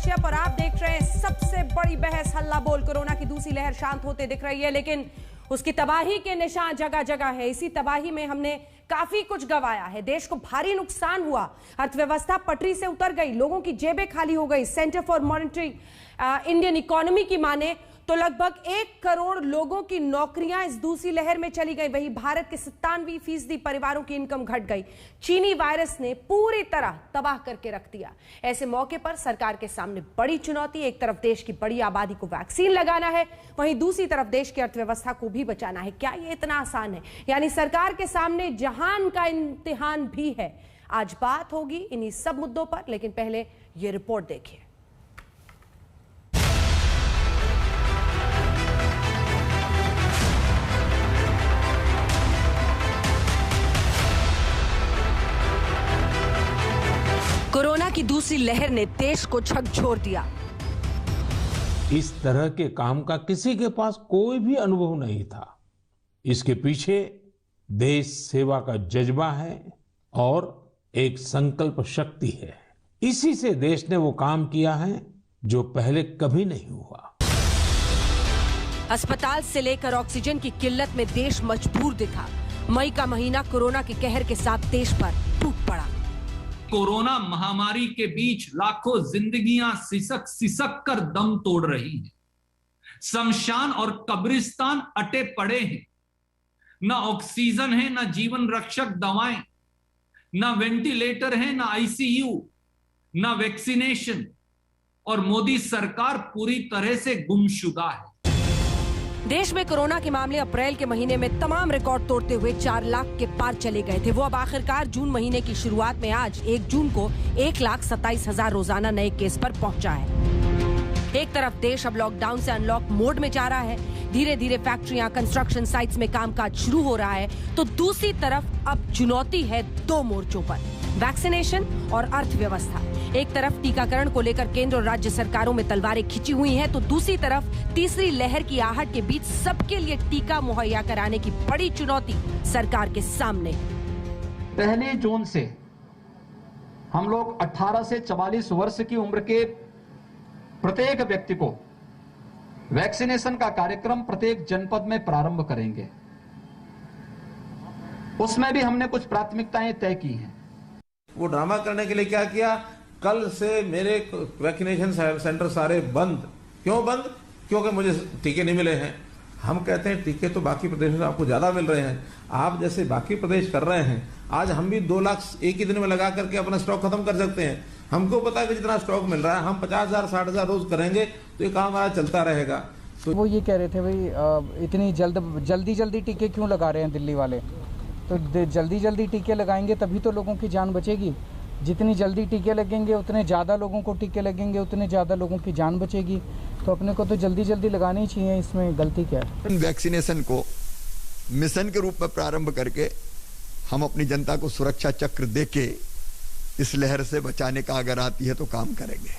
कश्यप और आप देख रहे हैं सबसे बड़ी बहस। हल्ला बोल कोरोना की दूसरी लहर शांत होते दिख रही है, लेकिन उसकी तबाही के निशान जगह जगह है। इसी तबाही में हमने काफी कुछ गंवाया है। देश को भारी नुकसान हुआ, अर्थव्यवस्था पटरी से उतर गई, लोगों की जेबें खाली हो गई। Centre for monitoring Indian economy की माने तो लगभग 1 करोड़ लोगों की नौकरियां इस दूसरी लहर में चली गई। वहीं भारत के 97% परिवारों की इनकम घट गई। चीनी वायरस ने पूरी तरह तबाह करके रख दिया। ऐसे मौके पर सरकार के सामने बड़ी चुनौती, एक तरफ देश की बड़ी आबादी को वैक्सीन लगाना है, वहीं दूसरी तरफ देश की अर्थव्यवस्था को भी बचाना है। क्या ये इतना आसान है? यानी सरकार के सामने जहान का इम्तिहान भी है। आज बात होगी इन्हीं सब मुद्दों पर, लेकिन पहले ये रिपोर्ट देखिए। कोरोना की दूसरी लहर ने देश को झकझोर दिया। इस तरह के काम का किसी के पास कोई भी अनुभव नहीं था। इसके पीछे देश सेवा का जज्बा है और एक संकल्प शक्ति है। इसी से देश ने वो काम किया है जो पहले कभी नहीं हुआ। अस्पताल से लेकर ऑक्सीजन की किल्लत में देश मजबूर दिखा। मई का महीना कोरोना के कहर के साथ देश पर टूट पड़ा। कोरोना महामारी के बीच लाखों जिंदगियां सिसक सिसक कर दम तोड़ रही हैं। शमशान और कब्रिस्तान अटे पड़े हैं। ना ऑक्सीजन है, ना जीवन रक्षक दवाएं, ना वेंटिलेटर है, ना आईसीयू, ना वैक्सीनेशन, और मोदी सरकार पूरी तरह से गुमशुदा है। देश में कोरोना के मामले अप्रैल के महीने में तमाम रिकॉर्ड तोड़ते हुए 4 लाख के पार चले गए थे। वो अब आखिरकार जून महीने की शुरुआत में आज 1 जून को 1,27,000 रोजाना नए केस पर पहुंचा है। एक तरफ देश अब लॉकडाउन से अनलॉक मोड में जा रहा है। धीरे धीरे फैक्ट्रियां, कंस्ट्रक्शन साइट्स में कामकाज शुरू हो रहा है, तो दूसरी तरफ अब चुनौती है 2 मोर्चों पर, वैक्सीनेशन और अर्थव्यवस्था। एक तरफ टीकाकरण को लेकर केंद्र और राज्य सरकारों में तलवारें खिंची हुई हैं, तो दूसरी तरफ तीसरी लहर की आहट के बीच सबके लिए टीका मुहैया कराने की बड़ी चुनौती सरकार के सामने। 1 जून से हम लोग 18 से 44 वर्ष की उम्र के प्रत्येक व्यक्ति को वैक्सीनेशन का कार्यक्रम प्रत्येक जनपद में प्रारंभ करेंगे। उसमें भी हमने कुछ प्राथमिकताएं तय की हैं। वो ड्रामा करने के लिए क्या किया, कल से मेरे वैक्सीनेशन सेंटर सारे बंद। क्यों बंद? क्योंकि मुझे टीके नहीं मिले हैं। हम कहते हैं टीके तो बाकी प्रदेशों से आपको ज्यादा मिल रहे हैं, आप जैसे बाकी प्रदेश कर रहे हैं। आज हम भी 2 लाख एक ही दिन में लगा करके अपना स्टॉक खत्म कर सकते हैं। हमको पता है कि जितना स्टॉक मिल रहा है, हम 50,000 60,000 रोज करेंगे तो ये काम हमारा चलता रहेगा। तो वो ये कह रहे थे भाई इतनी जल्दी टीके क्यों लगा रहे हैं दिल्ली वाले? तो जल्दी टीके लगाएंगे तभी तो लोगों की जान बचेगी। जितनी जल्दी टीके लगेंगे उतने ज़्यादा लोगों को टीके लगेंगे, उतने ज़्यादा लोगों की जान बचेगी। तो अपने को तो जल्दी लगाने ही चाहिए, इसमें गलती क्या है? वैक्सीनेशन को मिशन के रूप में प्रारंभ करके हम अपनी जनता को सुरक्षा चक्र देके इस लहर से बचाने का अगर आती है तो काम करेंगे।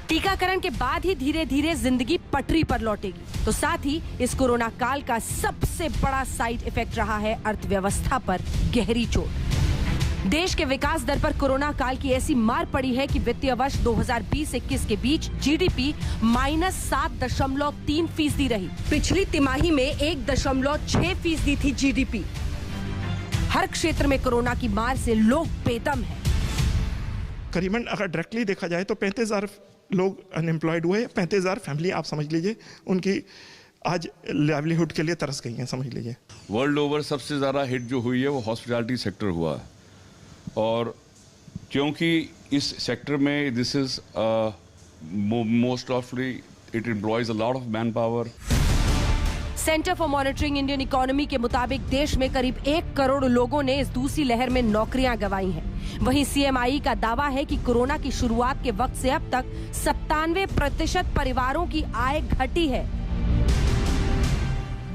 टीकाकरण के बाद ही धीरे धीरे जिंदगी पटरी पर लौटेगी। तो साथ ही इस कोरोना काल का सबसे बड़ा साइड इफेक्ट रहा है अर्थव्यवस्था पर गहरी चोट। देश के विकास दर पर कोरोना काल की ऐसी मार पड़ी है कि वित्तीय वर्ष 2020-21 के बीच जीडीपी -7.3% रही। पिछली तिमाही में 1.6% थी जीडीपी। हर क्षेत्र में कोरोना की मार से लोग बेदम हैं। करीबन अगर डायरेक्टली देखा जाए तो 35,000 लोग अनएम्प्लॉयड हुए। 35,000 फैमिली आप समझ लीजिए उनकी आज लाइवलीहुड के लिए तरस गई हैं, समझ लीजिए। वर्ल्ड ओवर सबसे ज़्यादा हिट जो हुई है वो हॉस्पिटैलिटी सेक्टर हुआ है, और क्योंकि इस सेक्टर में this is most ऑफली it employees a lot of man power. Centre for monitoring Indian economy के मुताबिक देश में करीब 1 करोड़ लोगों ने इस दूसरी लहर में नौकरियां गंवाई हैं। वहीं सीएमआई का दावा है कि कोरोना की शुरुआत के वक्त से अब तक 97% परिवारों की आय घटी है।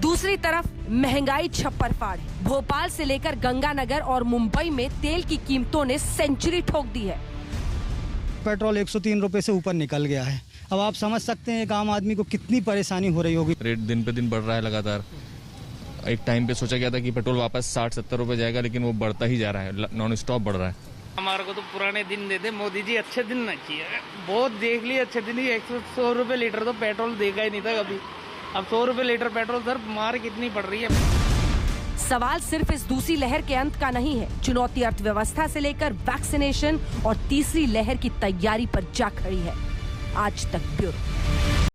दूसरी तरफ महंगाई छप्पर फाड़ है। भोपाल से लेकर गंगानगर और मुंबई में तेल की कीमतों ने सेंचुरी ठोक दी है। पेट्रोल 103 रुपए से ऊपर निकल गया है। अब आप समझ सकते हैं एक आम आदमी को कितनी परेशानी हो रही होगी। रेट दिन पे दिन बढ़ रहा है लगातार। एक टाइम पे सोचा गया था कि पेट्रोल वापस 60-70 रुपए जाएगा, लेकिन वो बढ़ता ही जा रहा है, नॉन स्टॉप बढ़ रहा है। हमारे को तो पुराने दिन देते मोदी जी, अच्छे दिन ना किए। बहुत देख लिए अच्छे दिन ही। 100 रुपए लीटर तो पेट्रोल देखा ही नहीं था कभी। अब 100 रुपए लीटर पेट्रोल सर मार कितनी पड़ रही है। सवाल सिर्फ इस दूसरी लहर के अंत का नहीं है। चुनौती अर्थव्यवस्था से लेकर वैक्सीनेशन और तीसरी लहर की तैयारी पर जा खड़ी है। आज तक ब्यूरो।